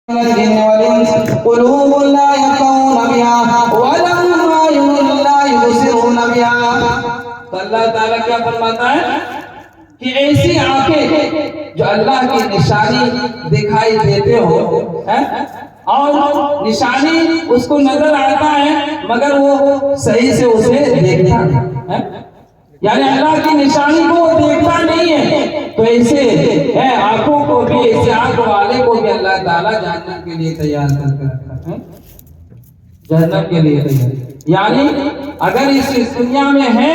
الجن والانس قلوب لا يفقهون بها ولهم اعين لا يبصرون بها. تو اللہ تعالیٰ کیا فرماتا ہے کہ ایسی آنکھیں جو اللہ کی نشانی دکھائی دیتے ہو اور نشانی اس کو نظر آتا ہے مگر وہ صحیح سے اسے دیکھتا ہے، یعنی اللہ کی نشانی کو وہ دیکھتا نہیں ہے. تو ایسے آنکھوں کو بھی، ایسے آنکھ والے کو بھی اللہ تعالیٰ جہنم کے لیے تیار کر کے رکھا ہے، جہنم کے لیے تیار. یعنی اگر اس دنیا میں ہے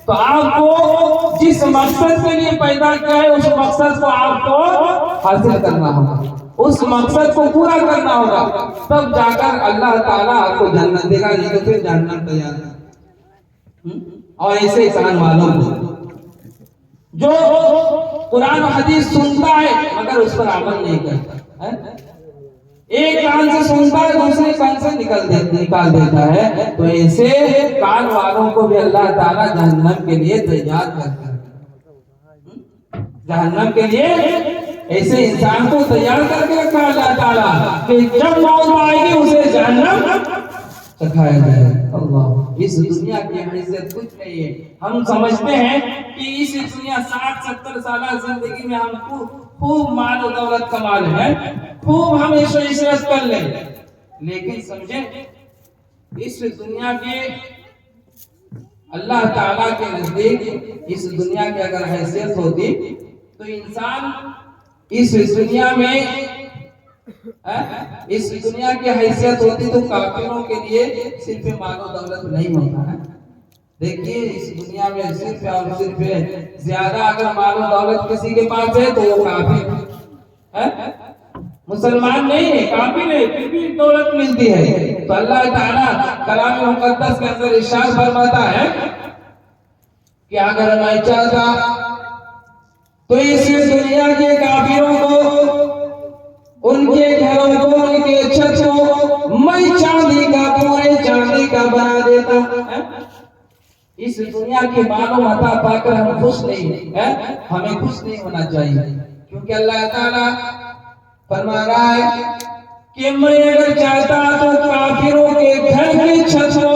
تو آپ کو جس مقصد کے لیے پیدا کیا ہے اس مقصد کو آپ کو حاصل کرنا ہوگا، اس مقصد کو پورا کرنا ہوگا، تب جا کر اللہ تعالیٰ آپ کو جنت دے گا. نہیں تو پھر جہنم تیار ہے. اور ایسے انسان معلوم ہے جو قرآن و حدیث سنتا ہے مگر اس پر عمل نہیں کرتا ہے، ایک کان سے سنتا ہے دوسرے کان سے نکال دیتا ہے. تو ایسے کان والوں کو بھی اللہ تعالیٰ جہنم کے لیے تیار کرتا ہے. جہنم کے لیے ایسے انسان کو تیار کر کے رکھا اللہ تعالیٰ کہ جب موت آئے گی اسے جہنم چکھایا جائے. اللہ، اس دنیا کی حیثیت کچھ نہیں ہے. ہم سمجھتے ہیں کہ اس دنیا 60-70 سالہ زندگی میں ہم خوب مال و دولت کما لیں، خوب ہم عشرت کر لیں، لیکن سمجھیں اس دنیا کے اللہ تعالیٰ کے نزدیک اس دنیا کی اگر حیثیت ہوتی تو انسان اس دنیا میں اس دنیا کی حیثیت ہوتی تو کافروں کے لیے صرف مال و دولت نہیں ہوتا ہے. دیکھیے اس دنیا میں صرف اور صرف زیادہ اگر مال و دولت کسی کے پاس ہے تو وہ کافر ہے، مسلمان نہیں ہے، کافر ہے، پھر بھی دولت ملتی ہے. تو اللہ تعالیٰ کلام مقدس کے اندر ارشاد فرماتا ہے کہ اگر میں چاہتا تو اس دنیا کے کافروں کو، ان کے گھروں کو، ان کے چھت کو میں چاندی کا، پورے چاندی کا بنا دیتا. اس دنیا کے مال و متاع پا کر ہم خوش نہیں ہیں، ہمیں خوش نہیں ہونا چاہیے، کیونکہ اللہ تعالیٰ فرما رہا ہے کہ میں اگر چاہتا تو کافروں کے گھر کی چھت کو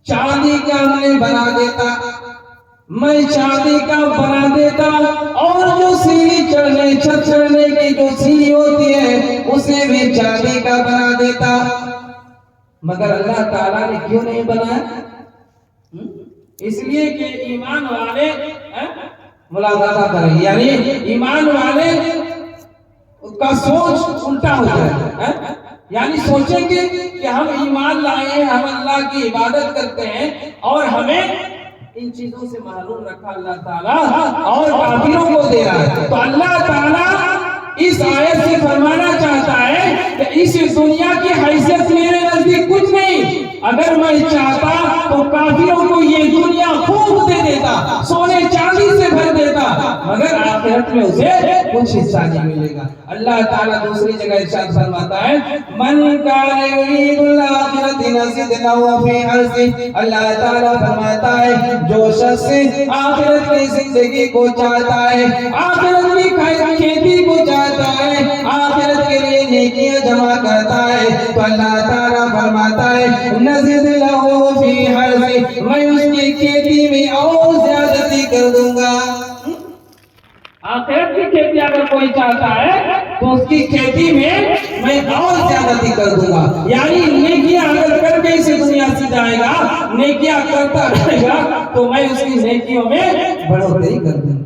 چاندی کا میں بنا دیتا، میں چاندی کا بنا دیتا، اور جو سیڑھی چڑھنے، چھت چڑھنے کی جو سیڑھی ہوتی ہے اسے بھی چاندی کا بنا دیتا. مگر اللہ تعالیٰ نے کیوں نہیں بنایا؟ اس لیے کہ ایمان والے ملاحظہ کریں، یعنی ایمان والے کا سوچ الٹا ہو جائے، یعنی سوچیں گے کہ ہم ایمان لائے ہیں، ہم اللہ کی عبادت کرتے ہیں اور ہمیں ان چیزوں سے محروم رکھا اللہ تعالیٰ اور کافروں کو دے رہا ہے. تو اللہ تعالیٰ اس آیت سے فرمانا چاہتا ہے کہ اس دنیا کی حیثیت میرے نزدیک کچھ نہیں. اگر میں چاہتا تو کافروں کو یہ دنیا خوب دے دیتا، سونے چاندی سے بھر دیتا، مگر آخرت میں اسے کچھ حصہ نہیں ملے گا. اللہ تعالیٰ دوسری جگہ ارشاد فرماتا ہے من کان یرید الآخرۃ نزد لہ فی حرثہ. اللہ تعالیٰ فرماتا ہے جو شخص آخرت کی زندگی کو چاہتا ہے، آخرت کی کھیتی کو چاہتا ہے، آخرت کے لیے نیکیاں جمع کرتا ہے، تو اللہ تعالیٰ فرماتا ہے نزد لہ فی حرثہ، میں اس کی کھیتی میں اور زیادتی کر دوں گا. آخرت کی کھیتی اگر کوئی چاہتا ہے تو اس کی کھیتی میں اور زیادتی کر دوں گا. یعنی نیکیاں اگر کر کے اس دنیا سے جائے گا، نیکیاں کرتا رہے گا تو میں اس کی نیکیوں میں بڑھوتری کر دوں گا.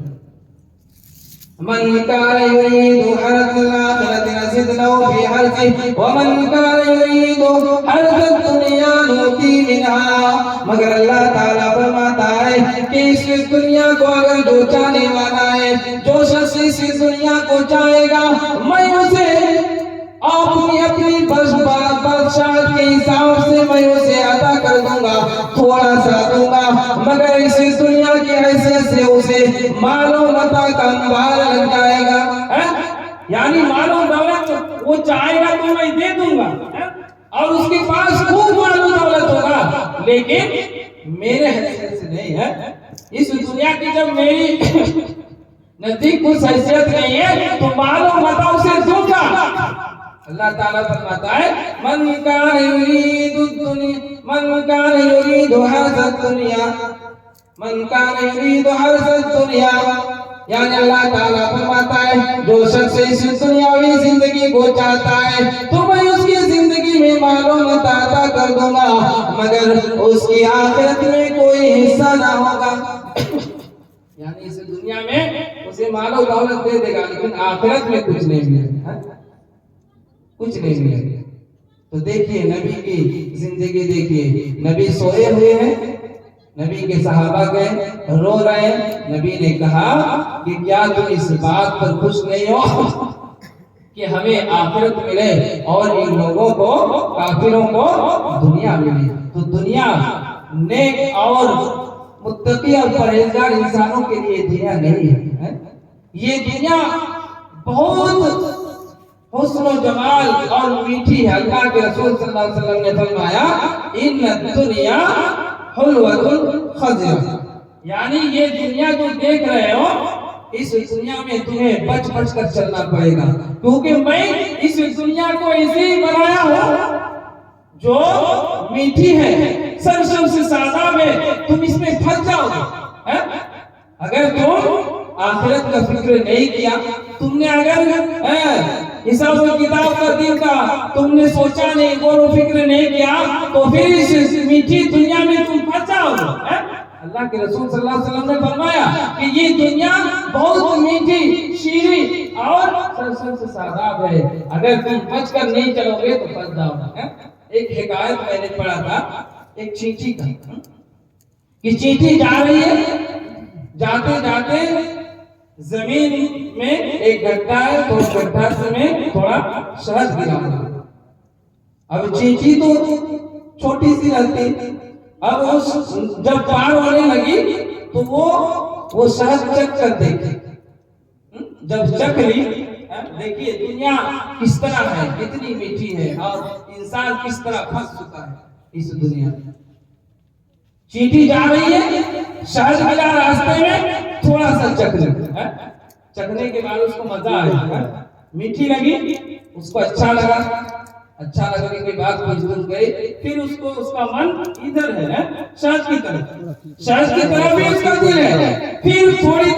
من کان یرید حرث الآخرۃ نزد لہ فی حرثہ ومن کان یرید حرث الدنیا نؤتیہ منہا. مگر اللہ تعالیٰ فرماتا ہے کہ اس دنیا کو اگر جو چاہنے والا ہے، جو شخص اس دنیا کو چاہے گا، میں اسے اپنی بادشاہت کے حساب سے میں اسے عطا کر دوں گا، تھوڑا سا دوں گا، مگر اس دنیا کی حیثیت سے اسے مال و متاع کا انبار لگ جائے گا. یعنی مال و دولت وہ چاہے گا تو میں دے دوں گا، اور اس کے پاس خوب مال و دولت ہوگا، لیکن میرے حیثیت سے نہیں ہے. اس دنیا کی جب میری نزدیک کچھ حیثیت نہیں ہے تو مال و متاع اسے دوں گا، اللہ تعالیٰ فرماتا ہے من کان یرید الدنیا من کان یرید حرث الدنیا من کان یرید حرث الدنیا، یعنی اللہ تعالیٰ فرماتا ہے جو شخص اس دنیاوی زندگی کو چاہتا ہے تو میں اس کی زندگی میں مال و متاع عطا کر دوں گا، مگر اس کی آخرت میں کوئی حصہ نہ ہوگا۔ یعنی اس دنیا میں اسے مال و دولت دے دے گا لیکن آخرت میں کچھ نہیں ملے گا، کچھ نہیں ملے گا۔ تو دیکھیے نبی کی زندگی، دیکھیے نبی سوئے ہوئے ہیں، نبی کے صحابہ گئے رو رہے ہیں، نبی نے کہا کہ کیا تم اس بات پر خوش نہیں ہو کہ ہمیں آخرت ملے اور ان لوگوں کو کافروں کو دنیا ملے؟ تو دنیا نیک اور متقی اور پرہیزگار انسانوں کے لیے دنیا نہیں ہے، یہ دنیا بہت حسن و جمال اور میٹھی ہے۔ اللہ کے رسول صلی اللہ علیہ وسلم نے فرمایا ان الدنیا حلوۃ خضرہ، یعنی یہ دنیا جو دیکھ رہے ہو اس دنیا میں تمہیں بچ بچ کر چلنا پڑے گا، کیونکہ میں اس دنیا کو ایسے ہی بنایا ہوں جو میٹھی ہے، سرسبز سے سادہ میں تم اس میں پھنس جاؤ گے۔ اگر تم آخرت کا فکر نہیں کیا، تم نے اگر حساب و کتاب کا دل کا تم نے سوچا نہیں، غور و فکر نہیں کیا، تو پھر اس میٹھی دنیا میں تم پھنس جاؤ گے۔ اللہ کے رسول صلی اللہ علیہ وسلم نے فرمایا کہ یہ دنیا بہت میٹھی، شیریں اور سرسبز سے ساداب ہے، اگر تم بچ کر نہیں چلو گے تو پھنس جاؤ گے۔ ایک حکایت میں نے پڑھا تھا ایک چینٹی کا، کہ چینٹی جا رہی ہے، جاتے جاتے زمین میں ایک گڈھا ہے تو اس گڈھا میں تھوڑا شہد گرا ہوا۔ اب چینٹی تو چھوٹی سی رہتی، اب جب پار ہونے لگی تو وہ شہد چکھ کر دیکھی، جب چکھ لی، دیکھیے دنیا کس طرح ہے، کتنی میٹھی ہے اور انسان کس طرح پھنس چکا ہے اس دنیا میں۔ چینٹی جا رہی ہے، شہد ملا راستے میں، تھوڑا سا چکھ لی، چکھنے کے بعد اس کو مزہ آیا، میٹھی لگی، اس کو اچھا لگا، اچھا لگنے کے بعد کچھ دور گئے، پھر اس کو اس کا من ادھر ہے شہد کی طرف، شہد کی طرف بھی اس کا دل ہے، پھر تھوڑی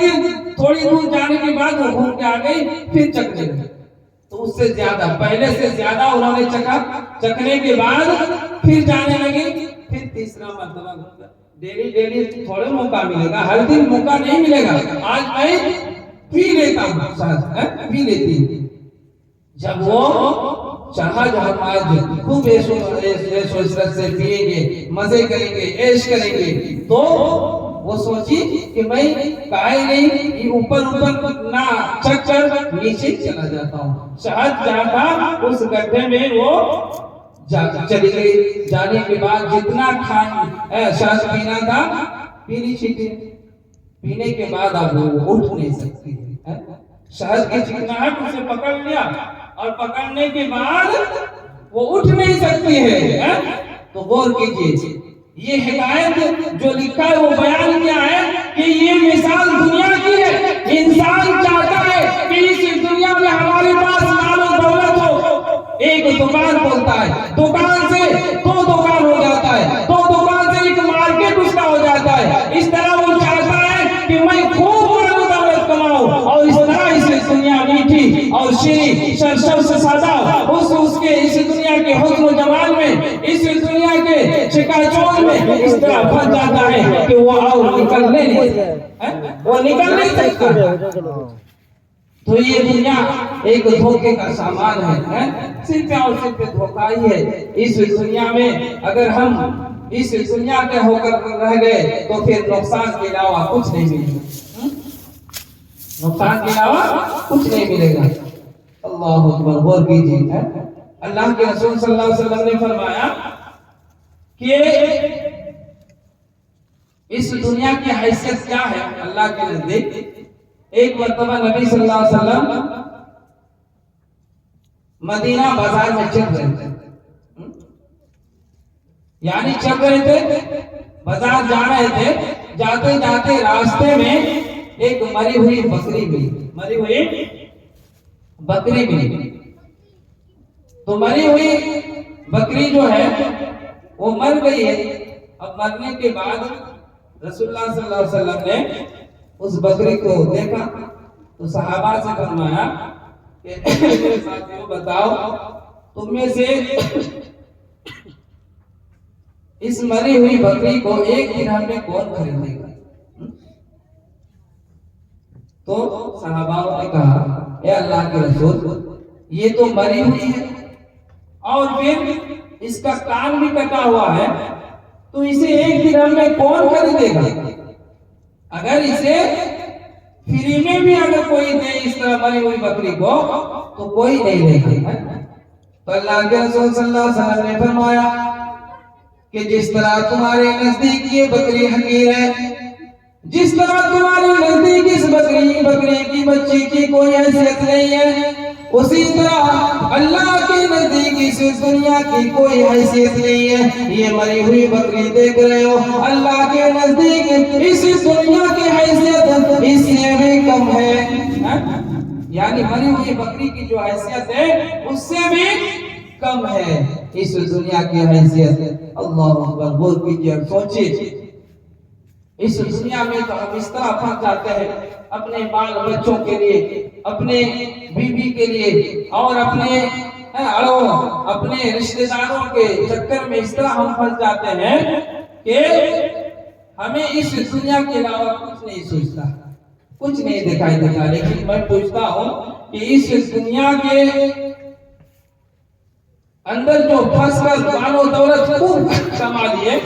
دور جانے کے بعد وہ گھوم کے آ گئی، پھر چکھنے لگی، تو اس سے زیادہ، پہلے سے زیادہ انہوں نے چکھا، چکھنے کے بعد پھر جانے لگی، پھر تیسرا مرتبہ گھوم گیا۔ ڈیلی تھوڑے موقع ملے گا، ہر دن موقع نہیں ملے گا، آج میں پی لیتا ہوں شہد، پی لیتی ہوں۔ جب وہ چاہا جو ہم آج خوب عیش و عشرت سے پیئیں گے، مزے کریں گے، عیش کریں گے، تو وہ سوچی کہ میں کائے نہیں یہ اوپر نہ چک کر نیچے چلا جاتا ہوں۔ شہد جاتا اس گڈھے میں وہ چلی گئی، جانے کے بعد جتنا شہد پینا تھا پینی چھیٹی، پینے کے بعد اب وہ اٹھ نہیں سکتی، شہد کی چکناہٹ اسے پکڑ لیا اور پکڑنے کے بعد وہ اٹھ نہیں سکتی ہے۔ تو غور کیجیے، یہ حکایت جو لکھا ہے وہ بیان کیا ہے کہ یہ مثال دنیا کی ہے۔ انسان چاہتا ہے کہ اس دنیا میں ہمارے پاس مال و دولت ہو، ایک دکان کھولتا ہے، دکان سے دو دکان ہو جاتا ہے، دو دکان سے ایک مارکیٹ اس کا ہو جاتا ہے۔ اس طرح وہ چاہتا ہے کہ میں خوب مال و دولت کماؤں، اور اس طرح اس دنیا میٹھی اور شیریں سرسبز سے سادہ اس کے اس دنیا کے حسن و جمال میں، اس دنیا کے چکا چوند میں اس طرح پھنس جاتا ہے کہ وہ اور نکل نہیں سکتا۔ تو یہ دنیا ایک دھوکے کا سامان ہے، صرف اور صرف دھوکہ ہی ہے۔ اس دنیا میں اگر ہم اس دنیا کے ہو کر رہ گئے تو پھر نقصان کے علاوہ کچھ نہیں ملے گا، نقصان کے علاوہ کچھ نہیں ملے گا۔ اللہ اکبر، غور کیجیے، اللہ کے رسول صلی اللہ علیہ وسلم نے فرمایا کہ اس دنیا کی حیثیت کیا ہے اللہ کے نزدیک۔ ایک مرتبہ نبی صلی اللہ علیہ وسلم مدینہ بازار میں چل رہے تھے، یعنی چل رہے تھے، بازار جا رہے تھے، جاتے جاتے راستے میں ایک مری ہوئی بکری ملی، تو مری ہوئی بکری جو ہے وہ مر گئی ہے. اب مرنے کے بعد رسول اللہ صلی اللہ علیہ وسلم نے اس بکری کو دیکھا تو صحابہ سے فرمایا کہ میرے ساتھیوں بتاؤ تم میں سے اس مری ہوئی بکری کو ایک درہم میں کون خریدے گا؟ تو صحابہ نے کہا اے اللہ کے رسول یہ تو مری ہوئی ہے اور پھر اس کا کان بھی کٹا ہوا ہے تو اسے ایک درہم میں کون خریدے گا؟ اگر اسے فری میں بھی اگر کوئی دے اس طرح مری ہوئی بکری کو تو کوئی نہیں لے گا. تو اللہ کے رسول صلی اللہ علیہ وسلم نے فرمایا کہ جس طرح تمہارے نزدیک یہ بکری حقیر ہے، جس طرح تمہارے نزدیک اس بکری کی بچی کی کوئی حیثیت نہیں ہے، اسی طرح اللہ کے نزدیک اس دنیا کی کوئی حیثیت نہیں ہے. یہ مری ہوئی بکری دیکھ رہے ہو، اللہ کے نزدیک اس دنیا کی حیثیت اس سے بھی کم ہے. یعنی مری ہوئی بکری کی جو حیثیت ہے اس سے بھی کم ہے اس دنیا کی حیثیت. اللہ اکبر. غور کیجیے، سوچیے اس دنیا میں تو ہم اس طرح پھنس جاتے ہیں اپنے بال بچوں کے لیے، اپنے بیوی کے لیے اور اپنے رشتہ داروں کے چکر میں اس طرح ہم پھنس جاتے ہیں کہ ہمیں اس دنیا کے علاوہ کچھ نہیں سوچتا، کچھ نہیں دکھائی دیتا. لیکن میں پوچھتا ہوں کہ اس دنیا کے اندر جو پھنس کر مال و دولت خوب کما لیے،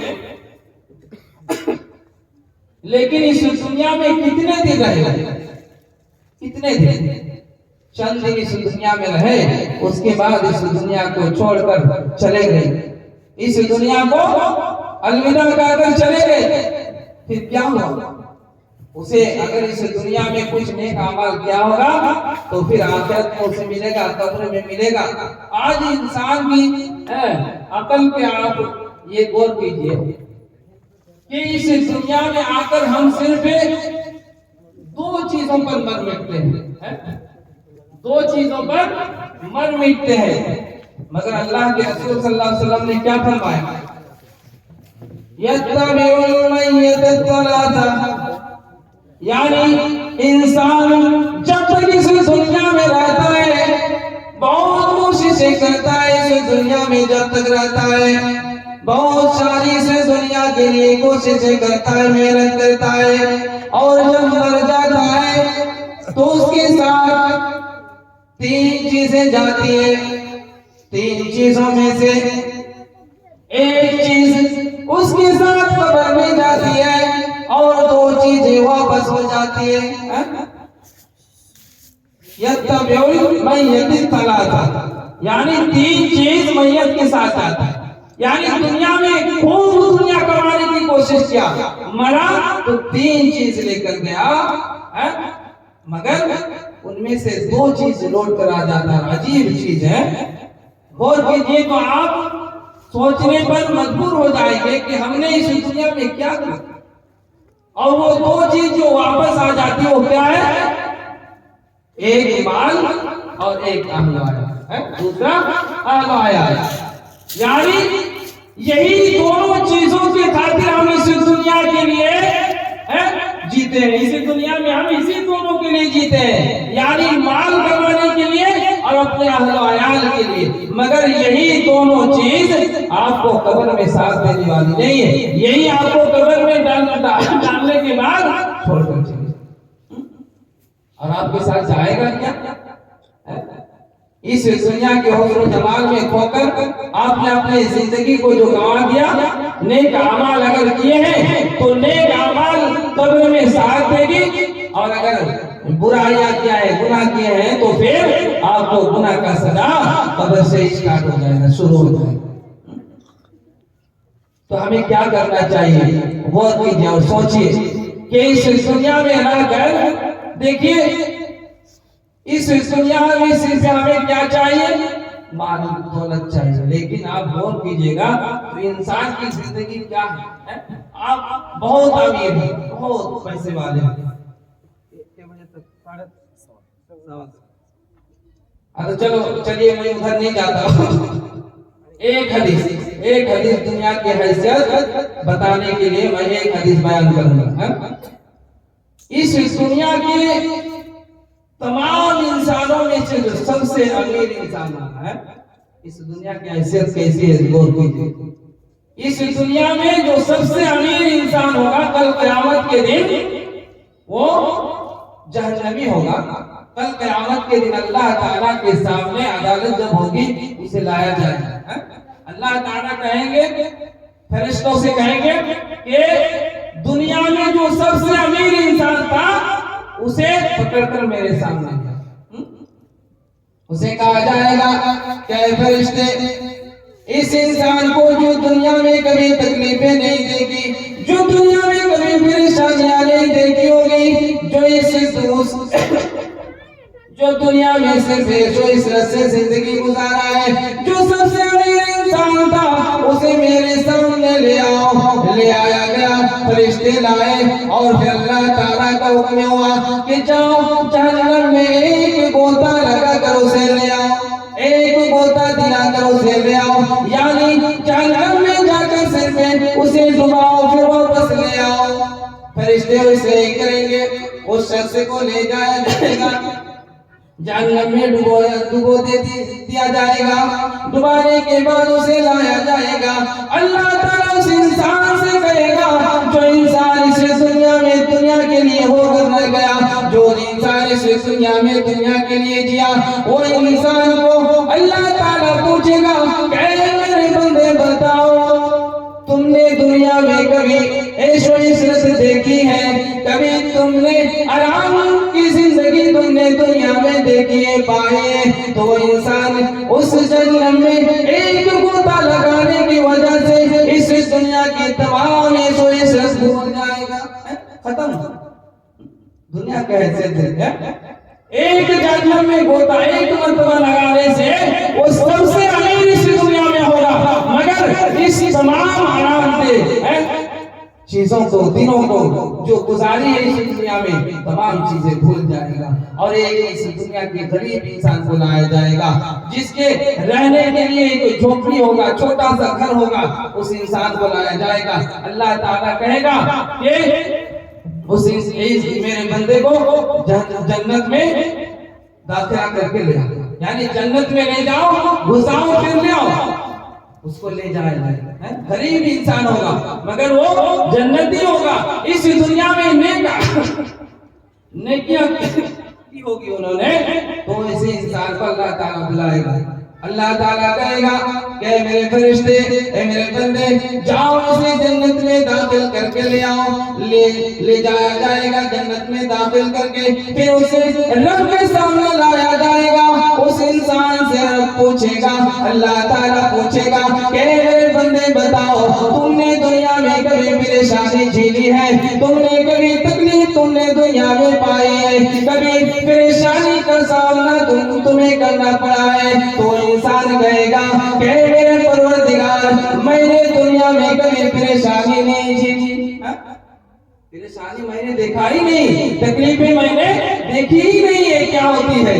لیکن اس دنیا میں کتنے دن رہے؟ کتنے دن؟ چند دن اس دنیا میں رہے، اس کے بعد اس دنیا کو چھوڑ کر چلے گئے، اس دنیا کو الوداع کہہ کر چلے گئے. پھر کیا ہوا؟ اسے اگر اس دنیا میں کچھ نیک اعمال کیا ہوگا تو پھر آخرت میں اسے ملے گا، قبر میں ملے گا. آج انسان کی عقل پہ آپ یہ غور کیجئے کہ اس دنیا میں آ کر ہم صرف دو چیزوں پر مر مٹتے ہیں، دو چیزوں پر مر مٹتے ہیں. مگر اللہ کے رسول صلی اللہ علیہ وسلم نے کیا فرمایا؟ یتبع المیت الثلاثہ، یعنی انسان جب تک اس دنیا میں رہتا ہے بہت کوششیں کرتا ہے، اس دنیا میں جب تک رہتا ہے بہت ساری سے دنیا کے لیے کوششیں کرتا ہے، محنت کرتا ہے، اور جب مر جاتا ہے تو اس کے ساتھ تین چیزیں جاتی ہیں. تین چیزوں میں سے ایک چیز اس کے ساتھ قبر میں جاتی ہے اور دو چیزیں واپس ہو جاتی ہیں. یتبع المیت الثلاثہ، یعنی تین چیز میت کے ساتھ آتا ہے. یعنی دنیا میں خوب دنیا کمانے کی کوشش کیا، مرا تو تین چیز لے کر گیا، مگر ان میں سے دو چیز لوٹ کر آ جاتا ہے. عجیب چیز ہے. غور کیجیے تو آپ سوچنے پر مجبور ہو جائیں گے کہ ہم نے اس دنیا میں کیا کیا، اور وہ دو چیز جو واپس آ جاتی ہے وہ کیا ہے؟ ایک مال اور ایک اہل و عیال، دوسرا اہل و عیال. یعنی یہی دونوں چیزوں کے خاطر ہم اس دنیا کے لیے جیتے ہیں. اس دنیا میں ہم اسی دونوں کے لیے جیتے ہیں، یعنی مال کمانے کے لیے اور اپنے اہل و عیال کے لیے. مگر یہی دونوں چیز آپ کو قبر میں ساتھ دینے والی نہیں ہے. یہی آپ کو قبر میں ڈالنے کے بعد چھوڑ کر چلے، اور آپ کے ساتھ جائے گا کیا؟ اس دنیا کے حسن و جمال میں کھو کر آپ نے اپنی زندگی کو جو گنوا دیا. نیک اعمال اگر کیے ہیں تو نیک اعمال قبر میں ساتھ دے گی، اور اگر برائیاں کیا ہے، گناہ کیے ہیں تو پھر آپ کو گناہ کا سزا قبر سے اسٹارٹ ہو جائے گا، شروع ہو جائے گا. تو ہمیں کیا کرنا چاہیے؟ غور کیجیے اور سوچیے کہ اس دنیا میں رہ کر دیکھیے، اس دنیا میں صرف ہمیں کیا چاہیے؟ مال دولت چاہیے. لیکن آپ غور کیجئے گا تو انسان کی زندگی کیا ہے؟ آپ بہت امیر ہیں، بہت پیسے والے ہیں، تو چلو چلیے میں ادھر نہیں جاتا ہوں. ایک حدیث دنیا کی حیثیت بتانے کے لیے میں ایک حدیث بیان کروں گا. اس دنیا کے تمام انسانوں میں سے جو سب سے امیر انسان ہے، اس دنیا کی حیثیت کیسی ہے غور کیجیے. اس دنیا میں جو سب سے امیر انسان ہوگا کل قیامت کے دن وہ جہنمی ہوگا. کل قیامت کے دن اللہ تعالیٰ کے سامنے عدالت جب ہوگی اسے لایا جائے گا. اللہ تعالیٰ کہیں گے، فرشتوں سے کہیں گے کہ دنیا میں جو سب سے امیر انسان تھا اسے پکڑ کر میرے سامنے لیا. اسے کہا جائے گا کہ اے فرشتے، اس انسان کو جو دنیا میں کبھی تکلیفیں نہیں دیکھی، جو دنیا میں کبھی پریشانیاں نہیں دیکھی ہوگی، جو دنیا میں صرف عیش و عشرت سے زندگی گزارا ہے، جو سب سے امیر انسان تھا اسے میرے سامنے لے آؤ. لے آیا گیا، فرشتے لائے اور پھر اللہ تعالیٰ کا حکم ہوا کہ جاؤ جہنم میں ایک غوطہ لگا کر اسے لے آؤ، ایک غوطہ دلا کر اسے لے آؤ. یعنی جہنم میں جا کر صرف اسے ڈباؤ پھر واپس لے آؤ. فرشتے اسے کریں گے، اس شخص کو لے جایا جائے گا، جہنم میں ڈبو دیا جائے گا. ڈبانے کے بعد اسے لایا جائے گا. اللہ تعالیٰ اس انسان سے کہے گا، جو انسان اس دنیا کے لیے ہو کر رہ گیا، جو انسان اس دنیا میں دنیا کے لیے جیا، وہ انسان کو اللہ تعالیٰ پوچھے گا کہ اے میرے بندے بتاؤ، تم نے دنیا میں کبھی عیش و عشرت دیکھی ہے؟ کبھی تم نے آرام کی زندگی تم نے دنیا میں دیکھی ہے، پائے؟ تو وہ انسان اس جہنم میں ایک غوطہ لگانے کی وجہ سے اس دنیا کی تمام عیش و عشرت بھول جائے گا. ختم. دنیا کا حیثیت ہے ایک جہنم میں غوطہ ایک مرتبہ لگانے سے وہ سب سے امیر اس دنیا میں ہوگا، مگر اس تمام آرام دہ چیزوں کو، دنوں کو جو گزاری ہے اس دنیا میں، تمام چیزیں بھول جائے گا. اور ایک اس دنیا کے غریب انسان کو لایا جائے گا جس کے رہنے کے لیے ایک جھوپڑی ہوگا، چھوٹا سا گھر ہوگا، اس انسان کو لایا جائے گا. اللہ تعالیٰ کہے گا کہ اس میرے بندے کو جنت میں داخلہ کر کے لے آؤ، یعنی جنت میں لے جاؤ، گھساؤ پھر لے آؤ. اس کو لے جایا جائے گا. غریب انسان ہوگا مگر وہ جنتی ہوگا. اس دنیا میں نیکیاں کی ہوگی انہوں نے، تو اسی انسان کو اللہ تعالیٰ بلائے گا. اللہ تعالیٰ کہے گا کہ اے میرے فرشتے، اے میرے بندے، جاؤ اسے جنت میں داخل کر کے لے آؤ. لے جایا جائے گا جنت میں داخل کر کے، پھر اسے رب کے سامنے لایا جائے گا. اس انسان سے رب پوچھے گا، اللہ تعالیٰ پوچھے گا کہ اے میرے بندے بتاؤ، تم نے دنیا میں کبھی پریشانی جھیلی ہے؟ تم نے کبھی تکلیف تم نے دنیا میں پائی ہے؟ کبھی پریشانی کا سامنا تمہیں کرنا پڑا ہے؟ تو انسان کہے گا کہ میرے پروردگار، میں نے دنیا میں کبھی پریشانی نہیں جھیلی، پریشانی میں نے دیکھا ہی نہیں، تکلیفیں میں نے دیکھی ہی نہیں ہے کیا ہوتی ہے.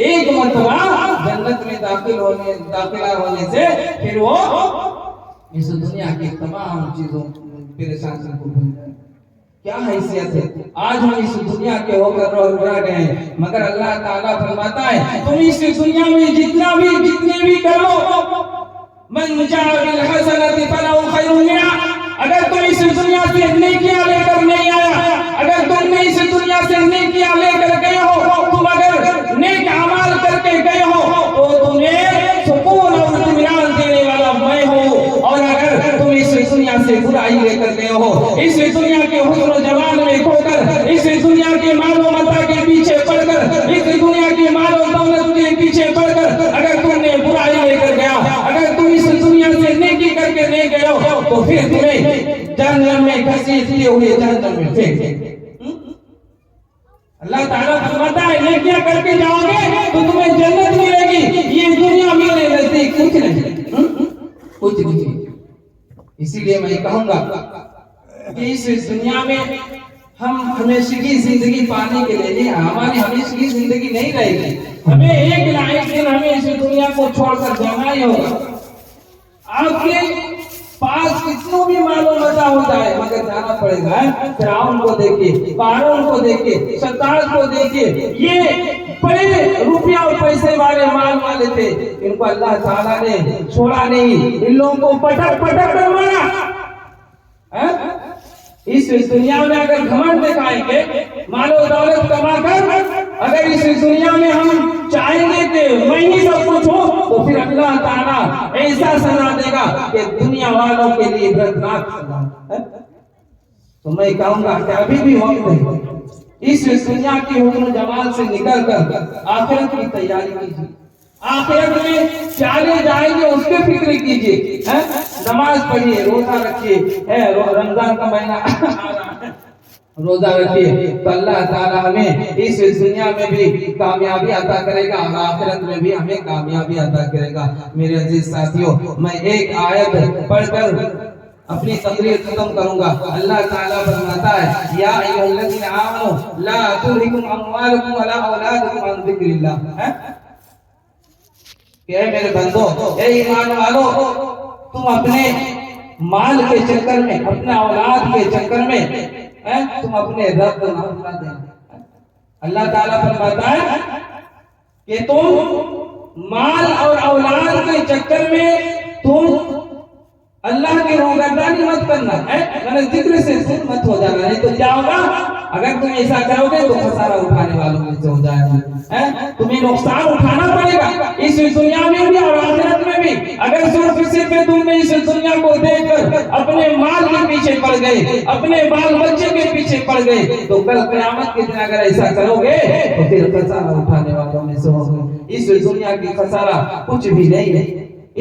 ایک مرتبہ جنت میں داخلہ ہونے سے پھر وہ اس دنیا کی تمام چیزوں پریشانی کو بھول جائے. کیا حیثیت ہے. آج ہم اس دنیا کے ہو کر رہ گئے ہیں، مگر اللہ تعالیٰ فرماتا ہے تم اس دنیا میں جتنے بھی کرو، من جاء بالحسنۃ فلہ خیر منہا، اگر تم اس دنیا سے نیکیاں لے کر نہیں آیا، اگر تم نے اس دنیا سے نیکیاں لے کر گئے ہو، تم اگر نیک اعمال کر کے گئے ہو تو تمہیں سکون اور اطمینان دینے والا میں ہوں. اور اگر تم اس دنیا سے برائی لے کر گئے ہو، اس دنیا کے حسن و جمال میں کھو کر، اس دنیا کے مال و متاع کے پیچھے پڑ کر، اس دنیا کے مال و دولت کے پیچھے پڑ کر اگر تم نے برائی لے کر گیا، اگر تم اس دنیا سے نیکی کر کے نہیں گئے ہو، تو پھر تمہیں جہنم میں گھسیٹتے ہوئے جہنم میں پھینک دیں گے. اللہ تعالیٰ فرماتا ہے نیکیاں کر کے جاؤ گے تو تمہیں جنت ملے گی، یہ دنیا میرے نزدیک کچھ نہیں. اسی لیے میں کہوں گا کہ اس دنیا میں ہم ہمیشگی زندگی پانے کے لیے نہیں، ہماری ہمیشگی زندگی نہیں رہے گی، ہمیں ایک نہ ایک دن ہمیں اس دنیا کو چھوڑ کر جانا ہی ہوگا۔ آپ کے پاس کتنوں بھی مال و متا ہو جائے مگر جانا پڑے گا۔ فرعون کو دیکھیے، قارون کو دیکھیے، شداد کو دیکھیے، یہ بڑے روپیہ اور پیسے والے مال والے تھے، ان کو اللہ تعالیٰ نے چھوڑا نہیں، ان لوگوں کو پٹک پٹک کر مارا۔ اس دنیا میں اگر گھمنڈ دکھائیں گے، مال و دولت کما کر اگر اس دنیا میں ہم چاہیں گے کہ میں ہی سب کچھ ہوں، تو پھر اللہ تعالیٰ ایسا سزا دے گا کہ دنیا والوں کے لیے دردناک سزا ہے۔ تو میں کہوں گا کہ ابھی بھی وقت ہے، اس دنیا کی حسن و جمال سے نکل کر آخرت کی تیاری کیجیے، آخرت میں کیا لے جائیں گے اس کے فکر کیجیے، نماز پڑھیے، روزہ رکھیے، رمضان کا مہینہ آ رہا ہے، روزہ رکھیے تو اللہ تعالیٰ ہمیں اس دنیا میں بھی کامیابی عطا کرے گا اور آخرت میں بھی ہمیں کامیابی عطا کرے گا۔ میرے عزیز ساتھیوں، میں ایک آیت پڑھ کر اپنی تقریر ختم کروں گا۔ اللہ تعالیٰ فرماتا ہے، یا ایھا الذین آمنوا لا تلھکم اموالکم ولا اولادکم عن ذکر اللہ، کہ اے میرے بندو، اے ایمان والو، تم اپنے مال کے چکر میں، اپنے اولاد کے چکر میں تم اپنے رب کو نہ بھلا دینا۔ اللہ تعالیٰ فرماتا ہے کہ تم مال اور اولاد کے چکر میں تم اللہ کی روگردانی مت کرنا ہے، میں ذکر سے دور مت ہو جانا، نہیں تو کیا ہوگا؟ اگر تم ایسا کرو گے تو خسارہ اٹھانے والوں میں سے ہو جائے گا، تمہیں نقصان اٹھانا پڑے گا اس دنیا میں بھی اور آخرت میں بھی۔ اگر صرف تم نے اس دنیا کو دیکھ کر اپنے مال کے پیچھے پڑ گئے، اپنے بال بچے کے پیچھے پڑ گئے، تو کل قیامت کے دن اگر ایسا کرو گے تو پھر خسارہ اٹھانے والوں میں سے ہوگے۔ اس دنیا کی خسارہ کچھ بھی نہیں ہے،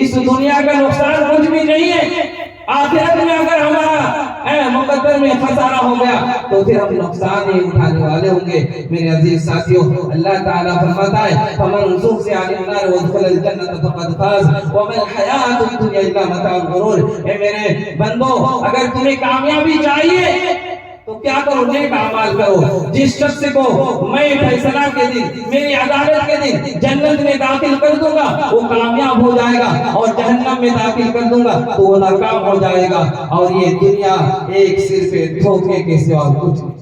اس دنیا کا نقصان کچھ بھی نہیں ہے۔ آخرت میں اگر ہمارا مقدر میں خسارہ ہو گیا تو پھر ہم نقصان ہی اٹھانے والے ہوں گے۔ میرے عزیز ساتھیوں، اللہ تعالیٰ فرماتا ہے، فَمَنْ زُحْزِحَ عَنِ النَّارِ وَادْخُلَ الْجَنَّةَ فَقَدْ فَازَ وَمَا الْحَيَاةُ الدُّنْيَا إِلَّا مَتَاعُ الْغُرُورِ۔ اے میرے بندو، اگر تمہیں کامیابی چاہیے تو کیا کرو؟ نیک اعمال کرو۔ جس شخص کو میں فیصلہ کے دن، میری عدالت کے دن جنت میں داخل کر دوں گا وہ کامیاب ہو جائے گا، اور جہنم میں داخل کر دوں گا تو وہ ناکام ہو جائے گا، اور یہ دنیا ایک صرف دھوکے کے سوا کچھ نہیں۔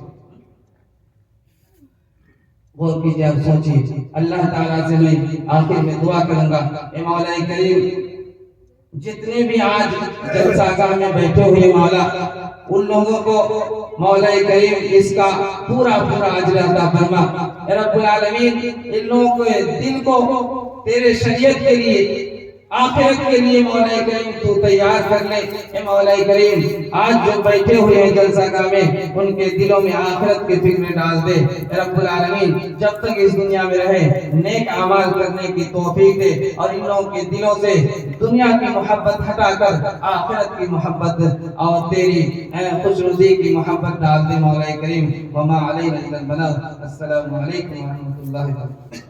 غور کیجیے، اب سوچیے۔ اللہ تعالیٰ سے میں آخر میں دعا کروں گا، اے مولا کریم، جتنے بھی آج جلسہ گاہ میں بیٹھے ہوئے مولا، ان لوگوں کو مولا کریم اس کا پورا اجر عطا فرما۔ اے رب العالمین، ان لوگوں کے دل کو تیرے شریعت کے لیے، آخرت کے لیے مولا کریم تو تیار کر لے۔ اے مولا کریم، آج جو بیٹھے ہوئے ہیں جلسہ گاہ میں، ان کے دلوں میں آخرت کے فکر ڈال دے۔ اے رب العالمین، جب تک اس دنیا میں رہے نیک اعمال کرنے کی توفیق دے، اور ان لوگوں کے دلوں سے دنیا کی محبت ہٹا کر آخرت کی محبت اور تیری خوش رضی کی محبت ڈال دے مولا کریم۔ وما علینا الا البلاغ۔ السلام علیکم ورحمۃ اللہ وبرکاتہ۔